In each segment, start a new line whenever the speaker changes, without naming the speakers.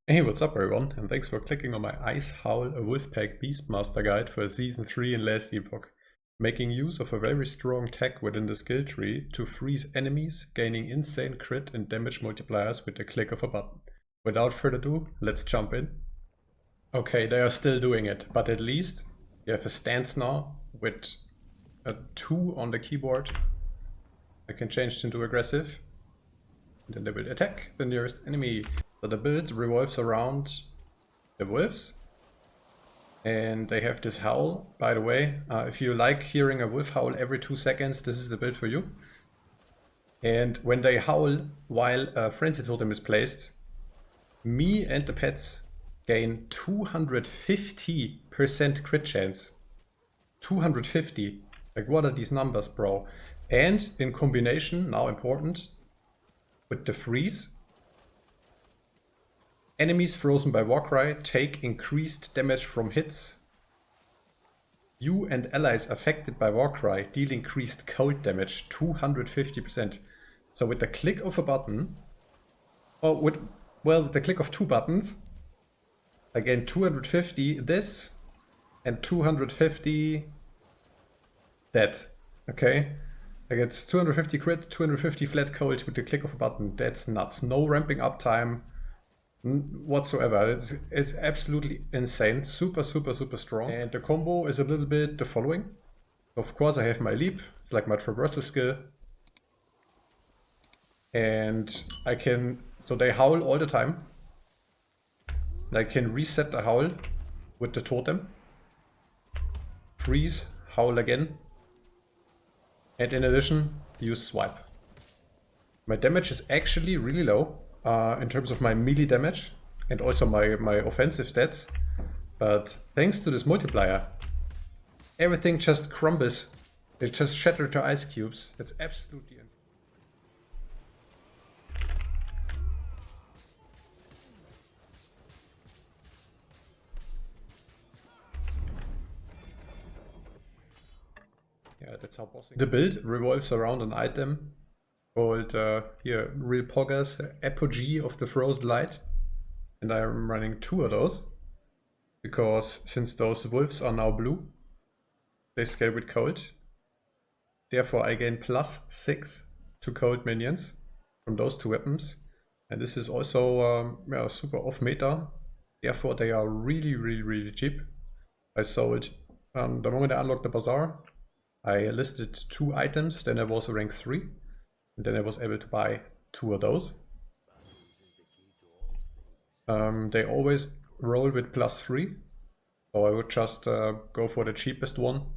Hey, what's up everyone, and thanks for clicking on my Ice Howl Wolfpack Beastmaster guide for Season 3 in last Epoch. Making use of a very strong tech within the skill tree to freeze enemies, gaining insane crit and damage multipliers with the click of a button. Without further ado, let's jump in. Okay, they are still doing it, but at least you have a stance now with a 2 on the keyboard. I can change it into aggressive. And then they will attack the nearest enemy. So the build revolves around the wolves. And they have this howl, by the way. If you like hearing a wolf howl every 2 seconds, this is the build for you. And when they howl while a frenzy totem is placed, me and the pets gain 250% crit chance. 250. Like, what are these numbers, bro? And in combination, now important, with the freeze, enemies frozen by Warcry take increased damage from hits. You and allies affected by Warcry deal increased cold damage, 250%. So with the click of a button, or with, well, the click of 2 buttons, again 250 this and 250 that, okay? Like, it's 250 crit, 250 flat cold with the click of a button. That's nuts. No ramping up time whatsoever. It's absolutely insane. Super strong. And the combo is a little bit the following. Of course, I have my leap. It's like my traversal skill. And I can, so they howl all the time. And I can reset the howl with the totem. Freeze, howl again. And in addition, use swipe. My damage is actually really low in terms of my melee damage and also my offensive stats. But thanks to this multiplier, everything just crumbles. It just shatters to ice cubes. It's absolutely insane. Yeah, that's how bossing. The build revolves around an item called here, real poggers, Apogee of the Frozen Light. And I'm running 2 of those because since those wolves are now blue, they scale with cold. Therefore I gain +6 to cold minions from those 2 weapons. And this is also yeah, super off meta. Therefore they are really cheap. I sold, the moment I unlocked the bazaar, I listed 2 items, then I was rank 3. And then I was able to buy 2 of those. They always roll with +3. So I would just go for the cheapest one.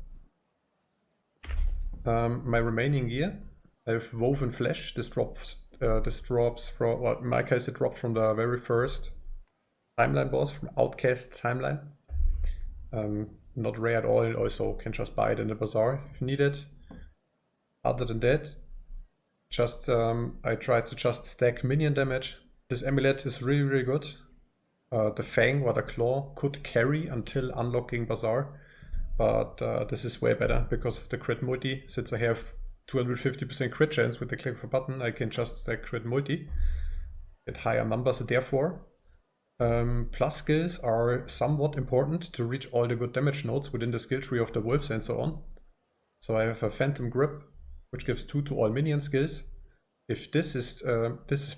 My remaining gear, I have woven flesh. This drops from, well, in my case it dropped from the very first timeline boss, from Outcast timeline. Not rare at all, and also can just buy it in the bazaar if needed. Other than that, just I tried to just stack minion damage. This amulet is really good. The Fang or the Claw could carry until unlocking bazaar, but this is way better because of the crit multi. Since I have 250% crit chance with the click of a button, I can just stack crit multi at higher numbers. Therefore, plus skills are somewhat important to reach all the good damage nodes within the skill tree of the wolves and so on. So I have a Phantom Grip, which gives 2 to all minion skills. If this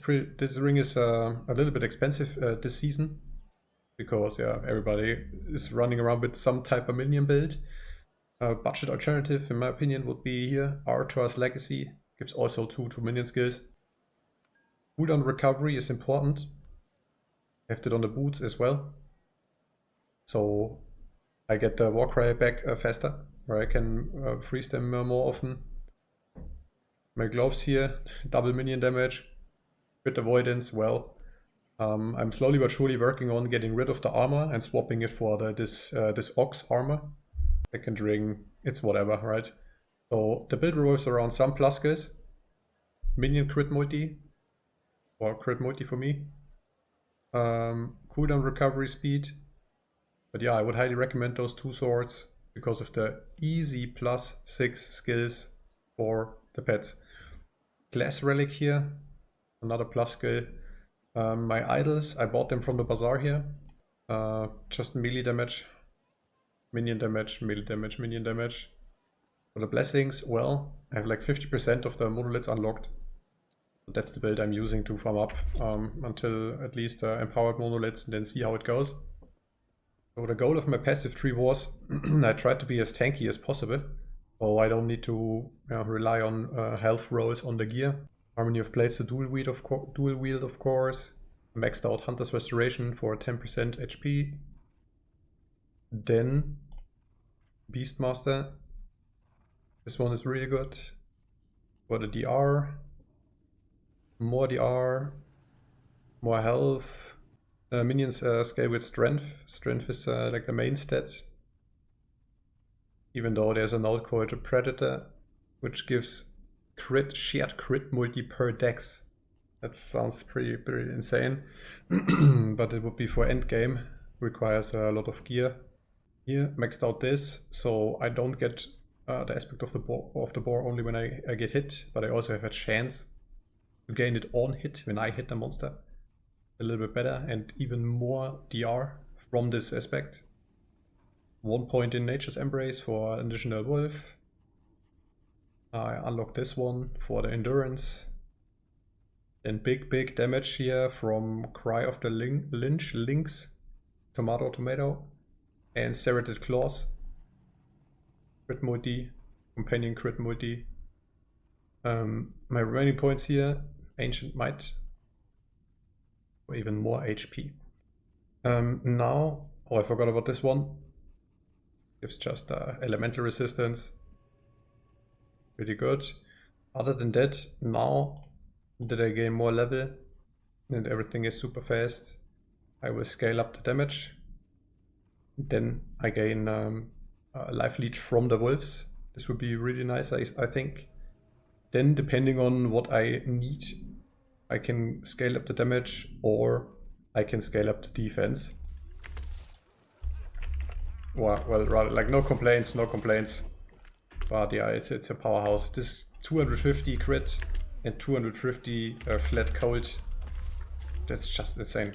ring is a little bit expensive this season, because yeah, everybody is running around with some type of minion build. Budget alternative, in my opinion, would be here. Arthur's Legacy gives also 2 to minion skills. Cooldown recovery is important. I have it on the boots as well, so I get the Warcry back faster, where I can freeze them more often. My gloves here, double minion damage, crit avoidance. Well, I'm slowly but surely working on getting rid of the armor and swapping it for this Ox armor. Second ring, it's whatever, right? So the build revolves around some plus skills, minion crit multi, or crit multi for me, cooldown recovery speed. But yeah, I would highly recommend those 2 swords because of the easy +6 skills for the pets. Glass Relic here, another plus skill. My idols, I bought them from the bazaar here. Just melee damage, minion damage, melee damage, minion damage. For the blessings, well, I have like 50% of the monoliths unlocked. So that's the build I'm using to farm up until at least empowered monoliths, and then see how it goes. So the goal of my passive tree was I tried to be as tanky as possible, so I don't need to rely on health rolls on the gear. Harmony of Blades, the dual wield of course. Maxed out Hunter's Restoration for 10% HP. Then Beastmaster. This one is really good. For the DR. More DR. More health. Minions scale with strength. Strength is like the main stat. Even though there's a node called a Predator, which gives shared crit multi per dex. That sounds pretty insane. But it would be for endgame. Requires a lot of gear. Here, maxed out this, so I don't get the aspect of the boar only when I get hit, but I also have a chance to gain it on hit when I hit the monster. A little bit better, and even more DR from this aspect. 1 point in Nature's Embrace for an additional wolf. I unlock this one for the endurance. Then big damage here from Cry of the Lynx, Tomato, and Serrated Claws. Crit multi, companion crit multi. My remaining points here, Ancient Might, or even more HP. Now, I forgot about this one. Gives just elemental resistance. Pretty good. Other than that, now that I gain more level and everything is super fast, I will scale up the damage. Then I gain a life leech from the wolves. This would be really nice, I think. Then depending on what I need, I can scale up the damage or I can scale up the defense. Well, rather, like no complaints. But yeah, it's a powerhouse. This 250 crit and 250 flat cold, that's just insane.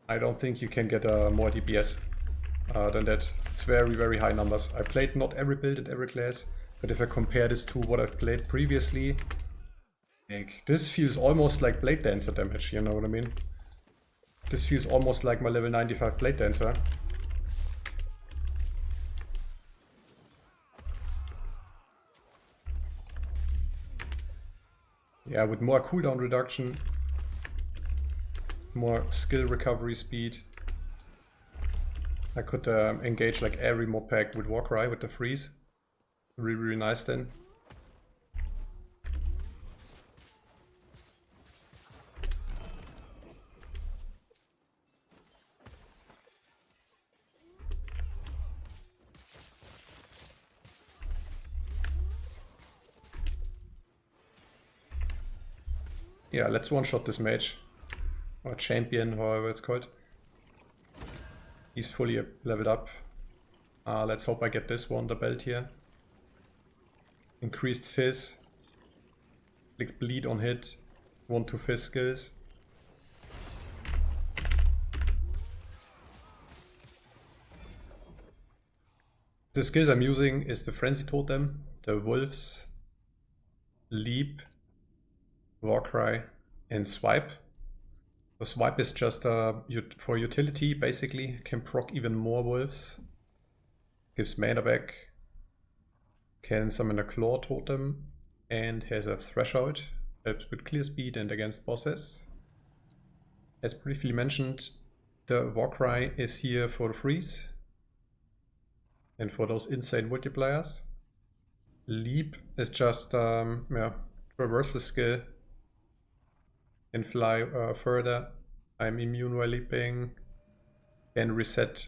I don't think you can get more DPS than that. It's very high numbers. I played not every build and every class, but if I compare this to what I've played previously, like, this feels almost like Blade Dancer damage, you know what I mean? This feels almost like my level 95 Blade Dancer. Yeah, with more cooldown reduction, more skill recovery speed. I could engage like every mob pack with Warcry with the freeze. Really nice then. Yeah, let's one-shot this mage. Or champion, however it's called. He's fully leveled up. Let's hope I get this one, the belt here. Increased fizz. Click bleed on hit. 1-2 fizz skills. The skills I'm using is the Frenzy Totem, the Wolves, Leap, Warcry, and Swipe. The Swipe is just for utility, basically. Can proc even more wolves. Gives mana back. Can summon a Claw Totem. And has a Threshold. Helps with clear speed and against bosses. As briefly mentioned, the Warcry is here for the freeze. And for those insane multipliers. Leap is just traversal skill. Can fly further. I'm immune while leaping. Can reset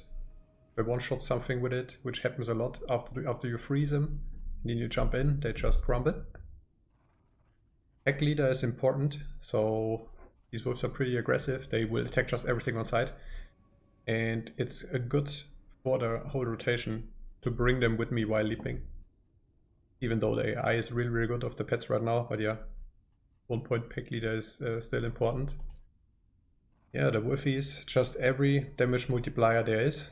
by one-shot something with it, which happens a lot after you freeze them. And then you jump in, they just crumble. Pack leader is important, so these wolves are pretty aggressive. They will attack just everything on sight. And it's good for the whole rotation to bring them with me while leaping. Even though the AI is really good of the pets right now, but yeah. 1 point pack leader is still important. Yeah, the Wolfies, just every damage multiplier there is.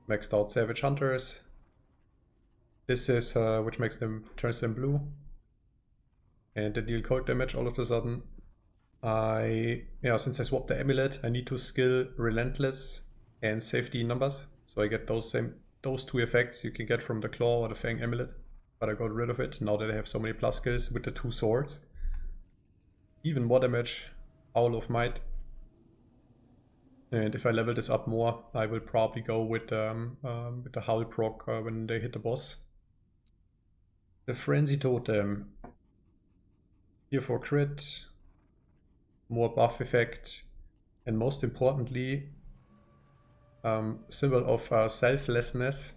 Maxed out Savage Hunters. This is which makes them, turns them blue. And they deal cold damage all of a sudden. Since I swapped the amulet, I need to skill Relentless and Safety numbers. So I get those two effects you can get from the Claw or the Fang amulet. But I got rid of it now that I have so many plus skills with the 2 swords. Even more damage, Howl of Might. And if I level this up more, I will probably go with the Howl proc when they hit the boss. The Frenzy Totem. Here for crit, more buff effect, and most importantly, symbol of selflessness.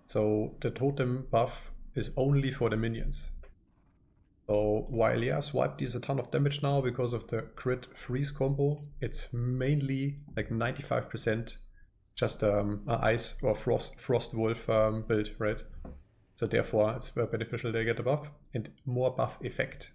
So the totem buff is only for the minions. So while yeah, swipe deals a ton of damage now because of the crit freeze combo, it's mainly like 95% just ice or frost wolf build, right? So therefore it's beneficial they get a buff and more buff effect.